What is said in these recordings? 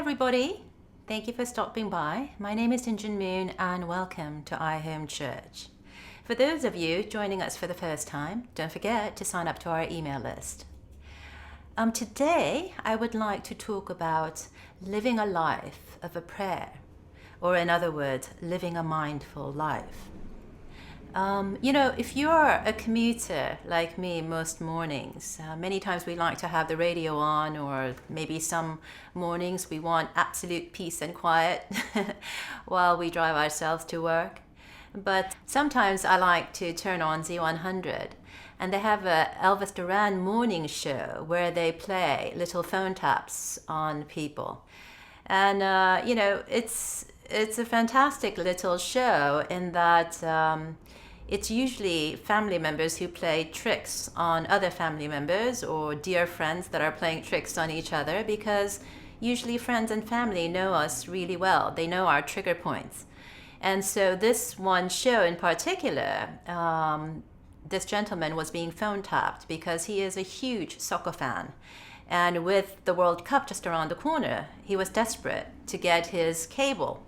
everybody. Thank you for stopping by. My name is In Jin Moons and welcome to iHome Church. For those of you joining us for the first time, don't forget to sign up to our email list. Today, I would like to talk about living a life of a prayer, or in other words, living a mindful life. If you're a commuter like me most mornings, many times we like to have the radio on, or maybe some mornings we want absolute peace and quiet while we drive ourselves to work. But sometimes I like to turn on Z100, and they have a Elvis Duran morning show where they play little phone taps on people. And, it's a fantastic little show in that it's usually family members who play tricks on other family members or dear friends that are playing tricks on each other, because usually friends and family know us really well. They know our trigger points. And so this one show in particular, this gentleman was being phone tapped because he is a huge soccer fan. And with the World Cup just around the corner, he was desperate to get his cable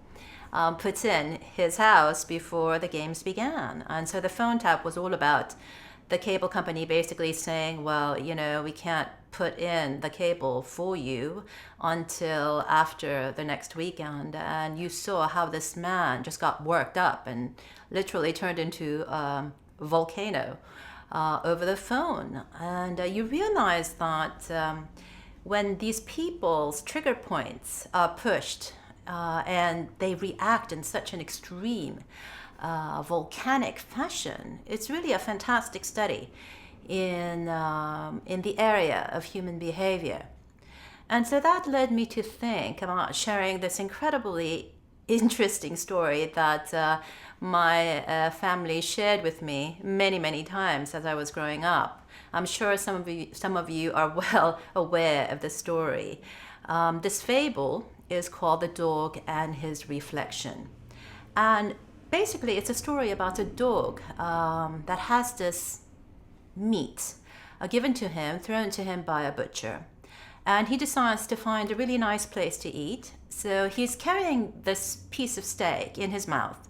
put in his house before the games began. And so the phone tap was all about the cable company basically saying, well, we can't put in the cable for you until after the next weekend. And you saw how this man just got worked up and literally turned into a volcano over the phone. And you realize that when these people's trigger points are pushed, and they react in such an extreme, volcanic fashion, it's really a fantastic study in the area of human behavior. And so that led me to think about sharing this incredibly interesting story that my family shared with me many, many times as I was growing up. I'm sure some of you are well aware of the story. This fable is called The Dog and His Reflection. And basically it's a story about a dog that has this meat given to him, thrown to him by a butcher. And he decides to find a really nice place to eat. So he's carrying this piece of steak in his mouth.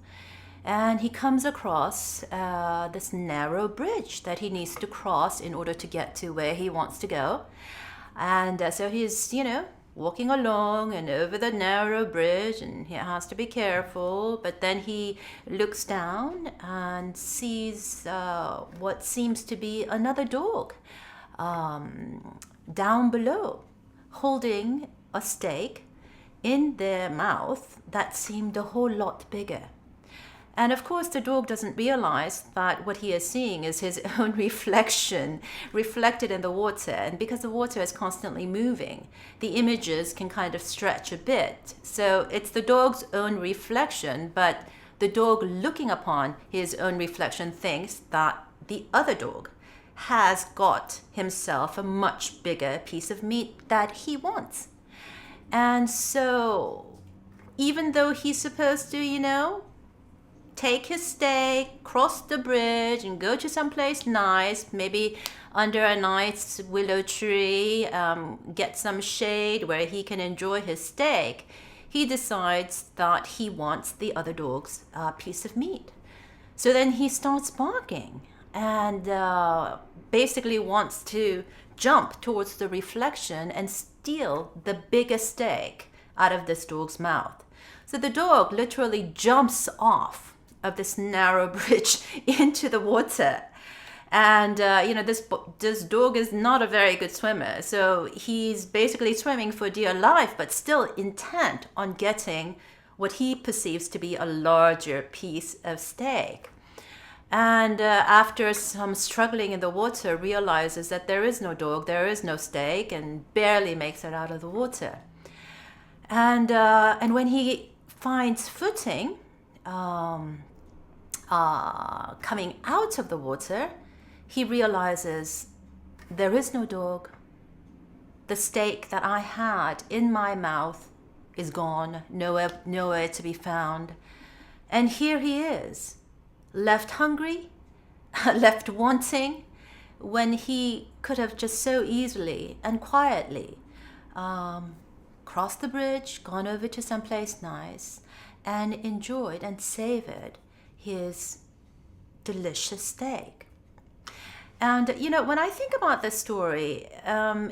And he comes across this narrow bridge that he needs to cross in order to get to where he wants to go. And so he's, walking along and over the narrow bridge, and he has to be careful. But then he looks down and sees what seems to be another dog down below, holding a steak in their mouth that seemed a whole lot bigger. And of course, the dog doesn't realize that what he is seeing is his own reflection reflected in the water. And because the water is constantly moving, the images can kind of stretch a bit. So it's the dog's own reflection, but the dog looking upon his own reflection thinks that the other dog has got himself a much bigger piece of meat that he wants. And so even though he's supposed to, take his steak, cross the bridge, and go to someplace nice, maybe under a nice willow tree, get some shade where he can enjoy his steak, he decides that he wants the other dog's piece of meat. So then he starts barking and basically wants to jump towards the reflection and steal the biggest steak out of this dog's mouth. So the dog literally jumps off of this narrow bridge into the water. And, this dog is not a very good swimmer. So he's basically swimming for dear life, but still intent on getting what he perceives to be a larger piece of steak. And after some struggling in the water, realizes that there is no dog, there is no steak, and barely makes it out of the water. And when he finds footing, coming out of the water, he realizes there is no dog. The steak that I had in my mouth is gone, nowhere to be found. And here he is, left hungry, left wanting, when he could have just so easily and quietly crossed the bridge, gone over to someplace nice, and enjoyed and savored his delicious steak. And, when I think about this story,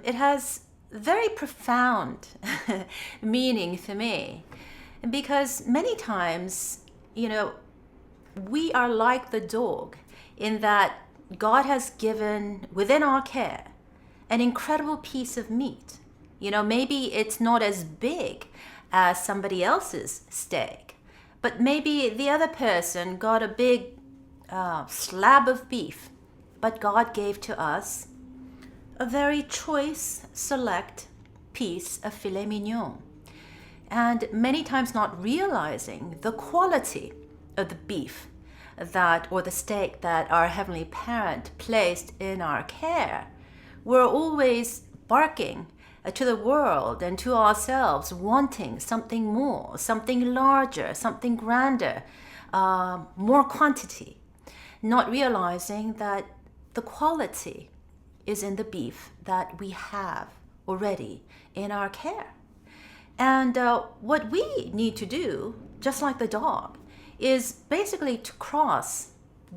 it has very profound meaning for me. Because many times, we are like the dog in that God has given within our care an incredible piece of meat. Maybe it's not as big as somebody else's steak, but maybe the other person got a big slab of beef, but God gave to us a very choice, select piece of filet mignon. And many times not realizing the quality of the beef or the steak that our Heavenly Parent placed in our care, we're always barking to the world and to ourselves, wanting something more, something larger, something grander, more quantity, not realizing that the quality is in the beef that we have already in our care. And what we need to do, just like the dog, is basically to cross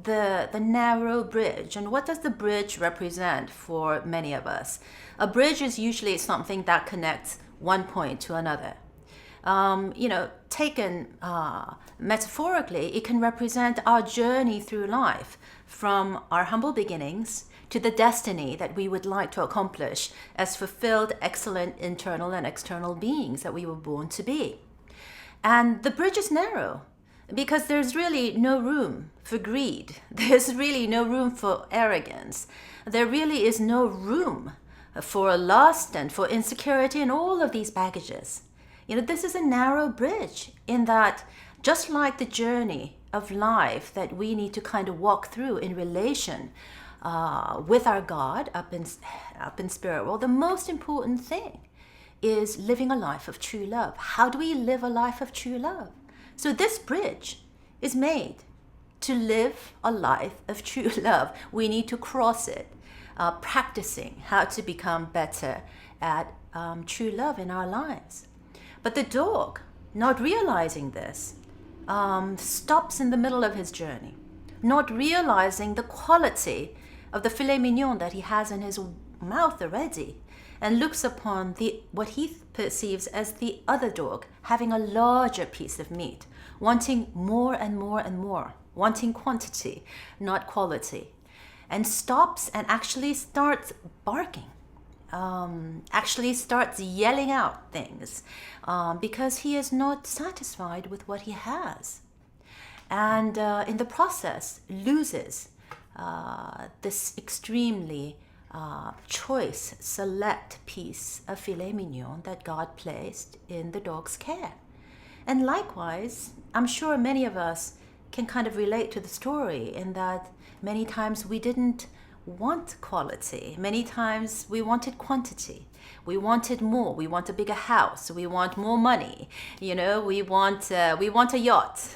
the narrow bridge. And what does the bridge represent for many of us? A bridge is usually something that connects one point to another. Taken metaphorically, it can represent our journey through life from our humble beginnings to the destiny that we would like to accomplish as fulfilled, excellent internal and external beings that we were born to be. And the bridge is narrow because there's really no room for greed. There's really no room for arrogance. There really is no room for lust and for insecurity and all of these baggages. This is a narrow bridge in that, just like the journey of life that we need to kind of walk through in relation with our God up in spirit world, the most important thing is living a life of true love. How do we live a life of true love? So this bridge is made to live a life of true love. We need to cross it, practicing how to become better at true love in our lives. But the dog, not realizing this, stops in the middle of his journey, not realizing the quality of the filet mignon that he has in his mouth already, and looks upon what he perceives as the other dog having a larger piece of meat, wanting more and more and more, wanting quantity, not quality, and stops and actually starts barking, actually starts yelling out things because he is not satisfied with what he has. And in the process, loses this extremely choice, select piece of filet mignon that God placed in the dog's care. And likewise, I'm sure many of us can kind of relate to the story in that many times we didn't want quality. Many times we wanted quantity. We wanted more. We want a bigger house. We want more money. We want a yacht.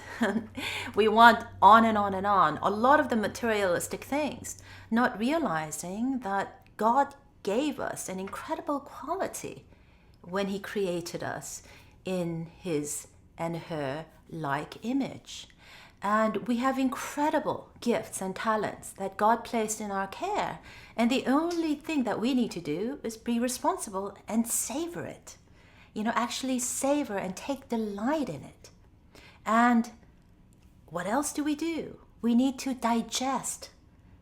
We want on and on and on. A lot of the materialistic things, not realizing that God gave us an incredible quality when He created us in His and her like image. And we have incredible gifts and talents that God placed in our care. And the only thing that we need to do is be responsible and savor it. Actually savor and take delight in it. And what else do? We need to digest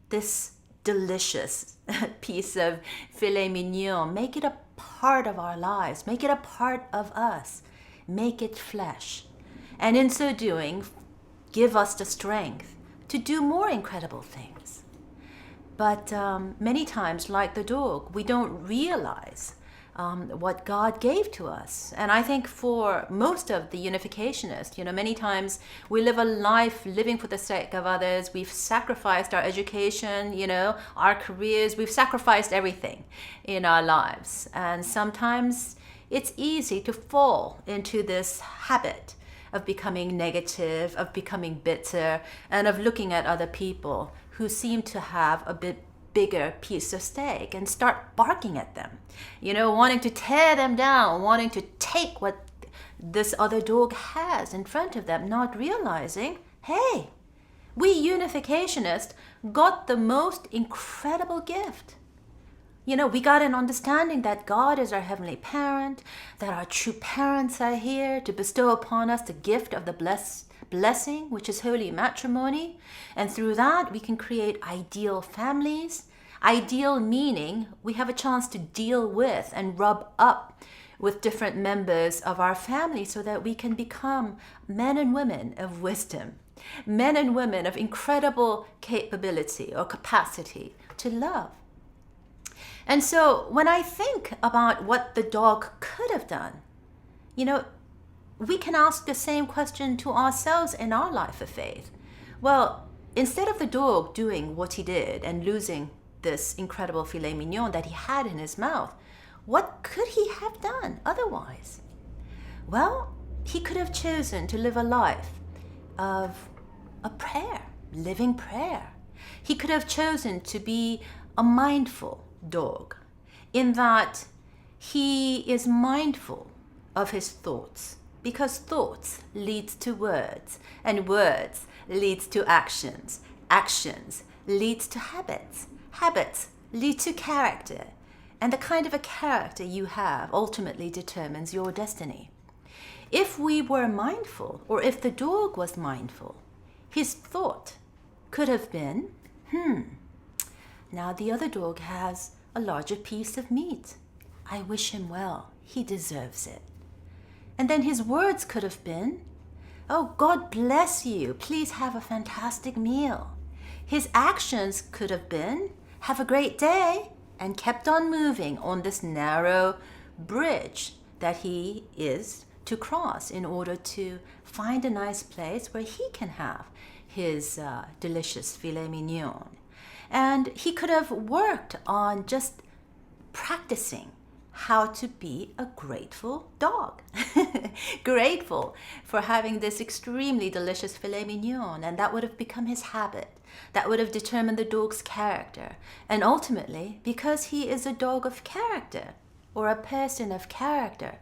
this delicious piece of filet mignon. Make it a part of our lives. Make it a part of us. Make it flesh. And in so doing, give us the strength to do more incredible things. But many times, like the dog, we don't realize what God gave to us. And I think for most of the unificationists, many times we live a life living for the sake of others. We've sacrificed our education, our careers. We've sacrificed everything in our lives. And sometimes it's easy to fall into this habit of becoming negative, of becoming bitter, and of looking at other people who seem to have a bit bigger piece of steak and start barking at them, wanting to tear them down, wanting to take what this other dog has in front of them, not realizing, hey, we unificationists got the most incredible gift. We got an understanding that God is our heavenly parent, that our true parents are here to bestow upon us the gift of the blessing, which is holy matrimony. And through that, we can create ideal families. Ideal meaning we have a chance to deal with and rub up with different members of our family so that we can become men and women of wisdom, men and women of incredible capability or capacity to love. And so when I think about what the dog could have done, we can ask the same question to ourselves in our life of faith. Well, instead of the dog doing what he did and losing this incredible filet mignon that he had in his mouth, what could he have done otherwise? Well, he could have chosen to live a life of a prayer, living prayer. He could have chosen to be a mindful dog, in that he is mindful of his thoughts, because thoughts leads to words, and words leads to actions, actions leads to habits, habits lead to character, and the kind of a character you have ultimately determines your destiny. If we were mindful, or if the dog was mindful, his thought could have been, now the other dog has a larger piece of meat. I wish him well. He deserves it. And then his words could have been, oh, God bless you. Please have a fantastic meal. His actions could have been, have a great day, and kept on moving on this narrow bridge that he is to cross in order to find a nice place where he can have his delicious filet mignon. And he could have worked on just practicing how to be a grateful dog. Grateful for having this extremely delicious filet mignon. And that would have become his habit. That would have determined the dog's character. And ultimately, because he is a dog of character, or a person of character,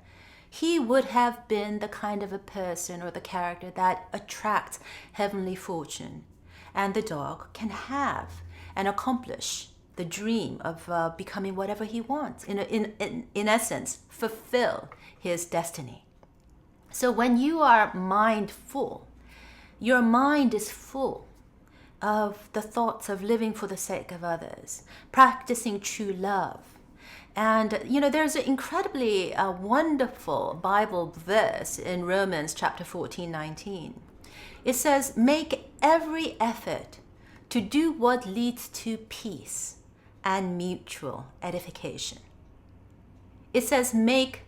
he would have been the kind of a person or the character that attracts heavenly fortune. And the dog can have and accomplish the dream of becoming whatever he wants. In essence, fulfill his destiny. So when you are mindful, your mind is full of the thoughts of living for the sake of others, practicing true love. And, there's an incredibly wonderful Bible verse in Romans chapter 14:19. It says, make every effort to do what leads to peace and mutual edification. It says make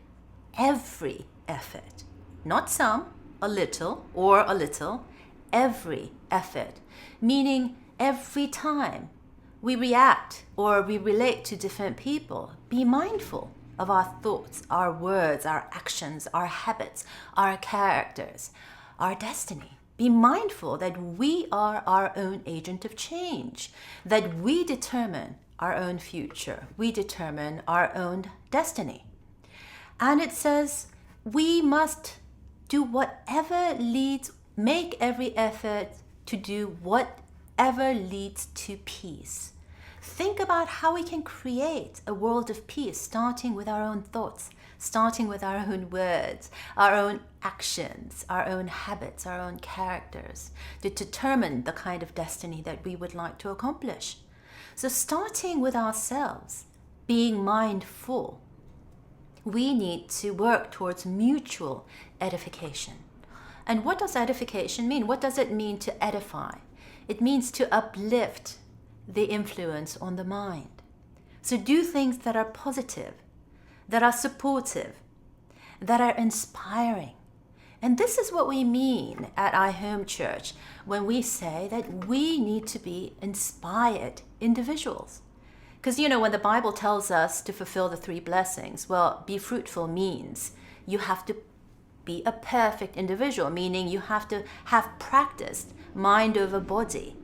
every effort, not some, a little, or a little, every effort, meaning every time we react or we relate to different people, be mindful of our thoughts, our words, our actions, our habits, our characters, our destiny. Be mindful that we are our own agent of change, that we determine our own future. We determine our own destiny. And it says we must do whatever leads, make every effort to do whatever leads to peace. Think about how we can create a world of peace, starting with our own thoughts, starting with our own words, our own actions, our own habits, our own characters, to determine the kind of destiny that we would like to accomplish. So starting with ourselves, being mindful, we need to work towards mutual edification. And what does edification mean? What does it mean to edify? It means to uplift the influence on the mind. So do things that are positive, that are supportive, that are inspiring. And this is what we mean at our home church when we say that we need to be inspired individuals. Because, when the Bible tells us to fulfill the 3 blessings, well, be fruitful means you have to be a perfect individual, meaning you have to have practiced mind over body,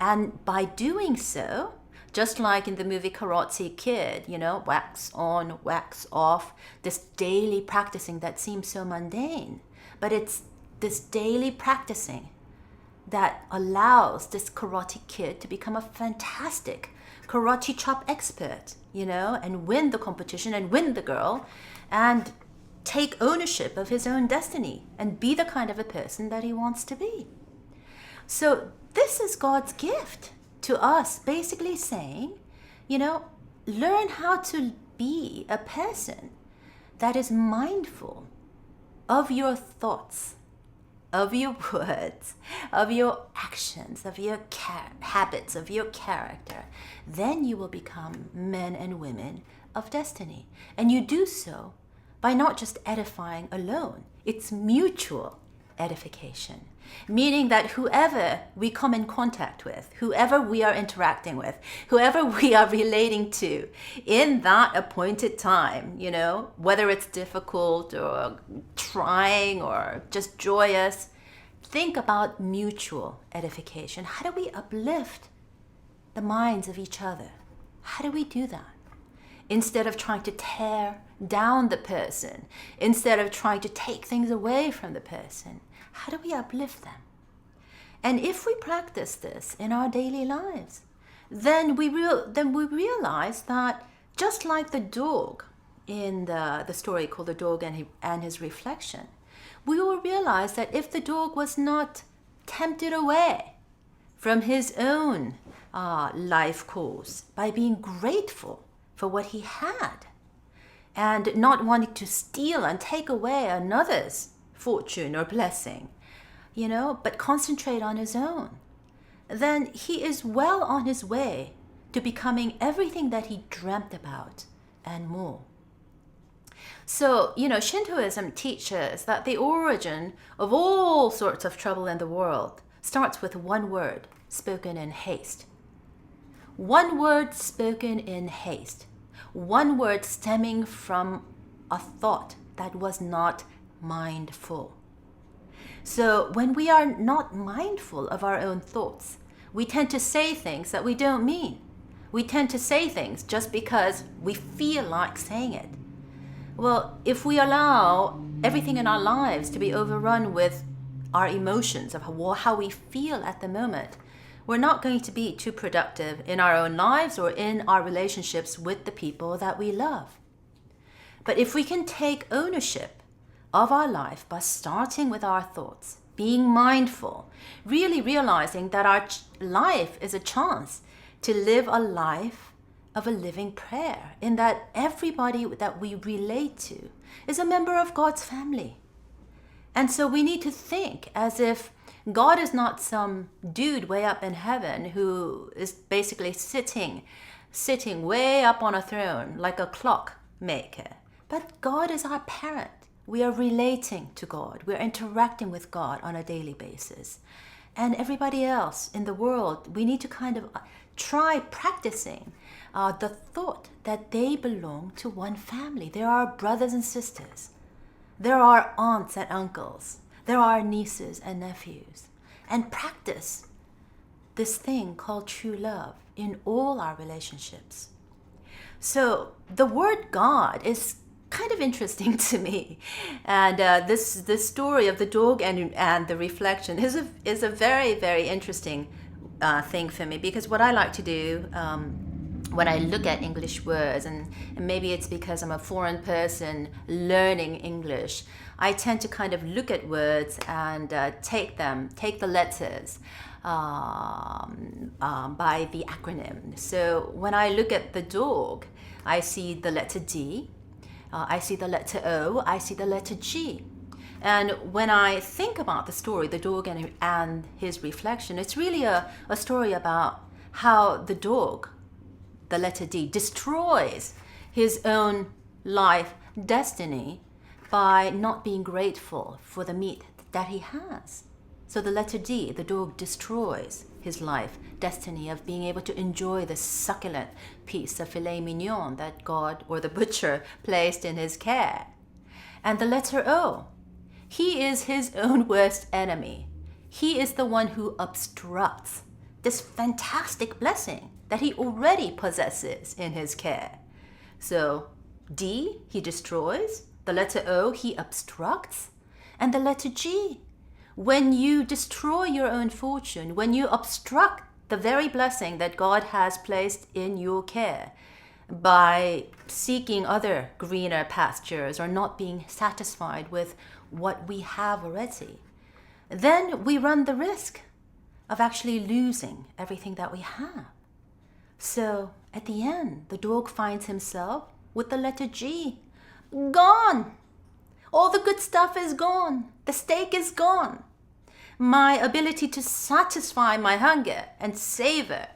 and by doing so, Just like in the movie Karate Kid, wax on, wax off, this daily practicing that seems so mundane. But it's this daily practicing that allows this Karate Kid to become a fantastic karate chop expert, and win the competition and win the girl and take ownership of his own destiny and be the kind of a person that he wants to be. So this is God's gift to us, basically saying, learn how to be a person that is mindful of your thoughts, of your words, of your actions, of your habits, of your character. Then you will become men and women of destiny. And you do so by not just edifying alone. It's mutual edification, meaning that whoever we come in contact with, whoever we are interacting with, whoever we are relating to in that appointed time, whether it's difficult or trying or just joyous, think about mutual edification. How do we uplift the minds of each other? How do we do that? Instead of trying to tear down the person, instead of trying to take things away from the person, how do we uplift them? And if we practice this in our daily lives, then we realize that just like the dog in the story called The Dog and His Reflection, we will realize that if the dog was not tempted away from his own life course by being grateful for what he had and not wanting to steal and take away another's fortune or blessing, but concentrate on his own, then he is well on his way to becoming everything that he dreamt about and more. So, Shintoism teaches that the origin of all sorts of trouble in the world starts with one word spoken in haste. One word spoken in haste. One word stemming from a thought that was not mindful. So when we are not mindful of our own thoughts, we tend to say things that we don't mean. We tend to say things just because we feel like saying it. Well, if we allow everything in our lives to be overrun with our emotions of how we feel at the moment, we're not going to be too productive in our own lives or in our relationships with the people that we love. But if we can take ownership of our life by starting with our thoughts, being mindful, really realizing that our life is a chance to live a life of a living prayer, in that everybody that we relate to is a member of God's family. And so we need to think as if God is not some dude way up in heaven who is basically sitting way up on a throne like a clockmaker. But God is our parent. We are relating to God. We're interacting with God on a daily basis. And everybody else in the world, we need to kind of try practicing the thought that they belong to one family. There are brothers and sisters. There are aunts and uncles. There are nieces and nephews. And practice this thing called true love in all our relationships. So the word God is kind of interesting to me. And this story of the dog and the reflection is a very, very interesting thing for me, because what I like to do when I look at English words, and maybe it's because I'm a foreign person learning English, I tend to kind of look at words and take the letters by the acronym. So when I look at the dog, I see the letter D, I see the letter O, I see the letter G. And when I think about the story, The Dog and His Reflection, it's really a story about how the dog, the letter D, destroys his own life destiny by not being grateful for the meat that he has. So the letter D, the dog, destroys his life destiny of being able to enjoy the succulent piece of filet mignon that God or the butcher placed in his care. And the letter O, he is his own worst enemy. He is the one who obstructs this fantastic blessing that he already possesses in his care. So D, he destroys. The letter O, he obstructs. And the letter G, when you destroy your own fortune, when you obstruct the very blessing that God has placed in your care by seeking other greener pastures or not being satisfied with what we have already, then we run the risk of actually losing everything that we have. So at the end, the dog finds himself with the letter G. Gone! All the good stuff is gone. The steak is gone. My ability to satisfy my hunger and savor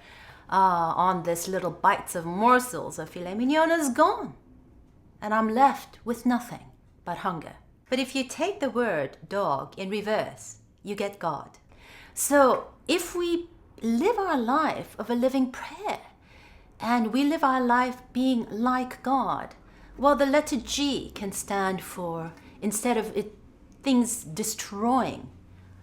on this little bites of morsels of filet mignon is gone. And I'm left with nothing but hunger. But if you take the word dog in reverse, you get God. So if we live our life of a living prayer, and we live our life being like God, well, the letter G can stand for, instead of things destroying,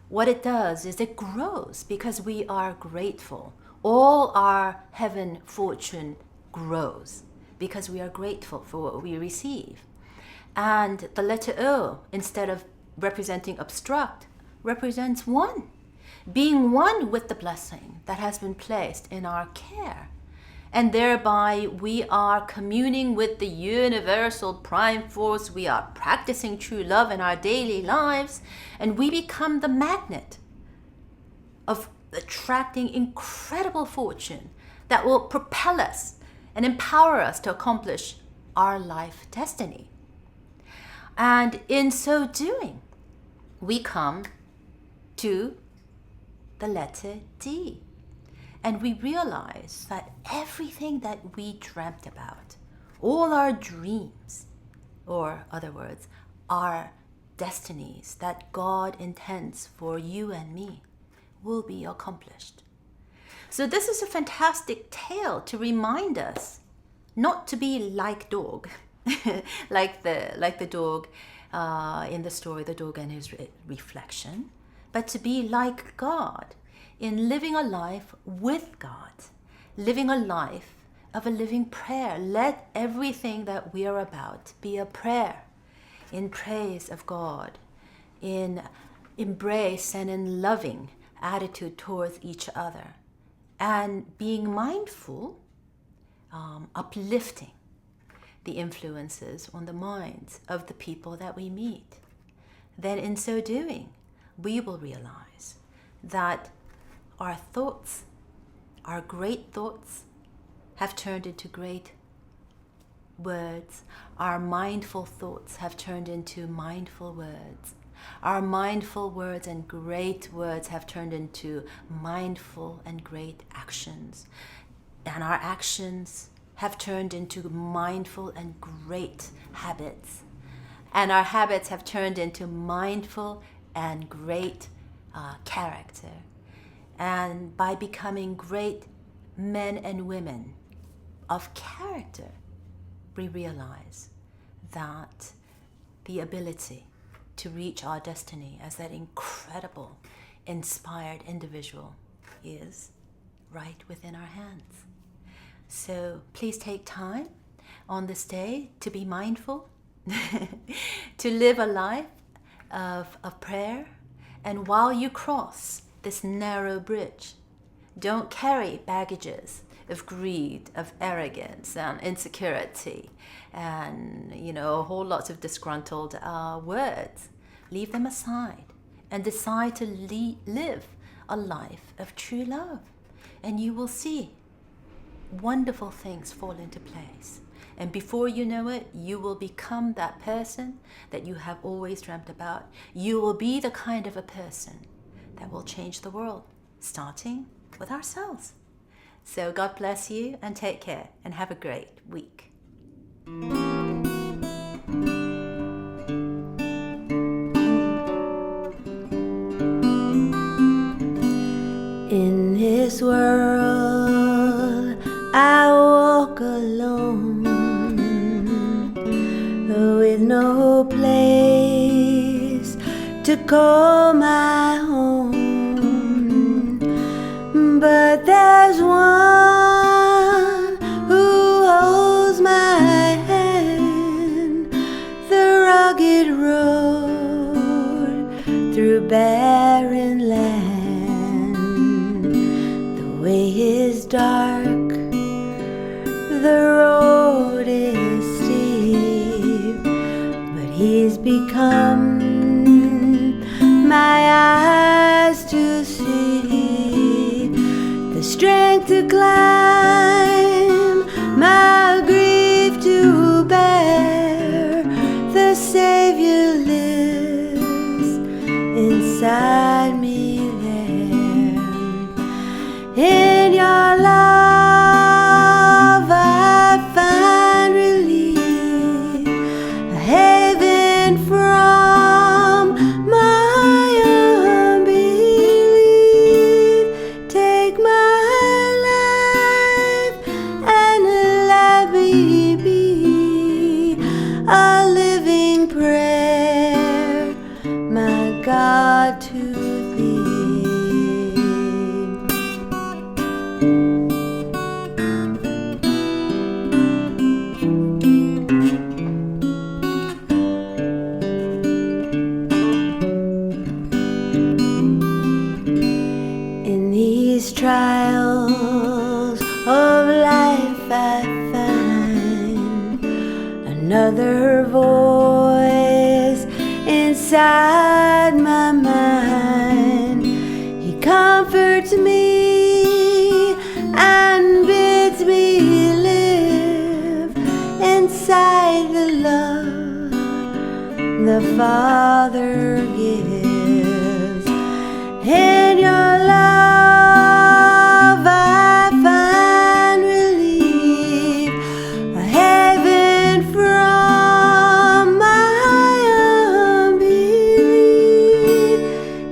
what it does is it grows because we are grateful. All our heaven fortune grows because we are grateful for what we receive. And the letter O, instead of representing obstruct, represents one. Being one with the blessing that has been placed in our care. And thereby we are communing with the universal prime force. We are practicing true love in our daily lives. And we become the magnet of attracting incredible fortune that will propel us and empower us to accomplish our life destiny. And in so doing, we come to the letter D. And we realize that everything that we dreamt about, all our dreams, or other words, our destinies that God intends for you and me, will be accomplished. So this is a fantastic tale to remind us not to be like dog, like the dog in the story, the dog and his reflection, but to be like God in living a life with God, living a life of a living prayer. Let everything that we are about be a prayer in praise of God, in embrace and in loving attitude towards each other, and being mindful, uplifting the influences on the minds of the people that we meet. Then in so doing, we will realize that our thoughts, our great thoughts, have turned into great words. Our mindful thoughts have turned into mindful words. Our mindful words and great words have turned into mindful and great actions. And our actions have turned into mindful and great habits. And our habits have turned into mindful and great character. And by becoming great men and women of character, we realize that the ability to reach our destiny as that incredible, inspired individual is right within our hands. So please take time on this day to be mindful, to live a life of prayer. And while you cross this narrow bridge, don't carry baggages of greed, of arrogance and insecurity and, a whole lot of disgruntled words. Leave them aside and decide to live a life of true love. And you will see wonderful things fall into place. And before you know it, you will become that person that you have always dreamt about. You will be the kind of a person that will change the world, starting with ourselves. So God bless you and take care and have a great week. In this world I walk alone, with no place to call my home. But there's one another voice inside my mind. He comforts me and bids me live inside the love the Father gives. In your love I find relief, a heaven from my unbelief.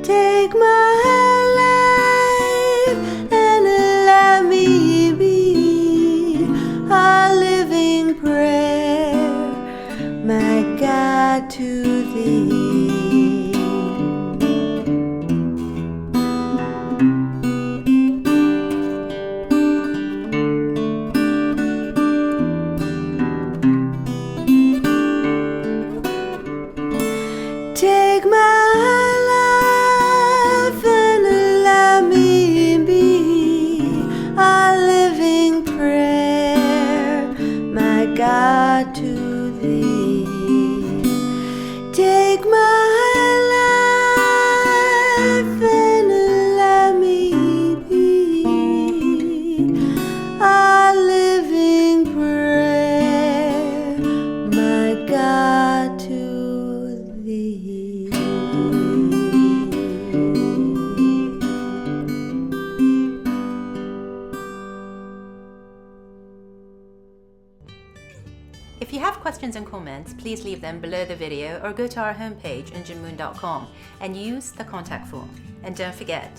Take my life and let me be a living prayer, my God, to Thee. Take my life and let me be a living prayer, my God, to Thee. Take my life and let me be a living prayer, my God, to Thee. If you have questions and comments, please leave them below the video or go to our homepage, injinmoon.com, and use the contact form. And don't forget,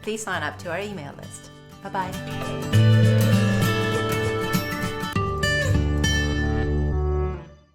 please sign up to our email list. Bye-bye.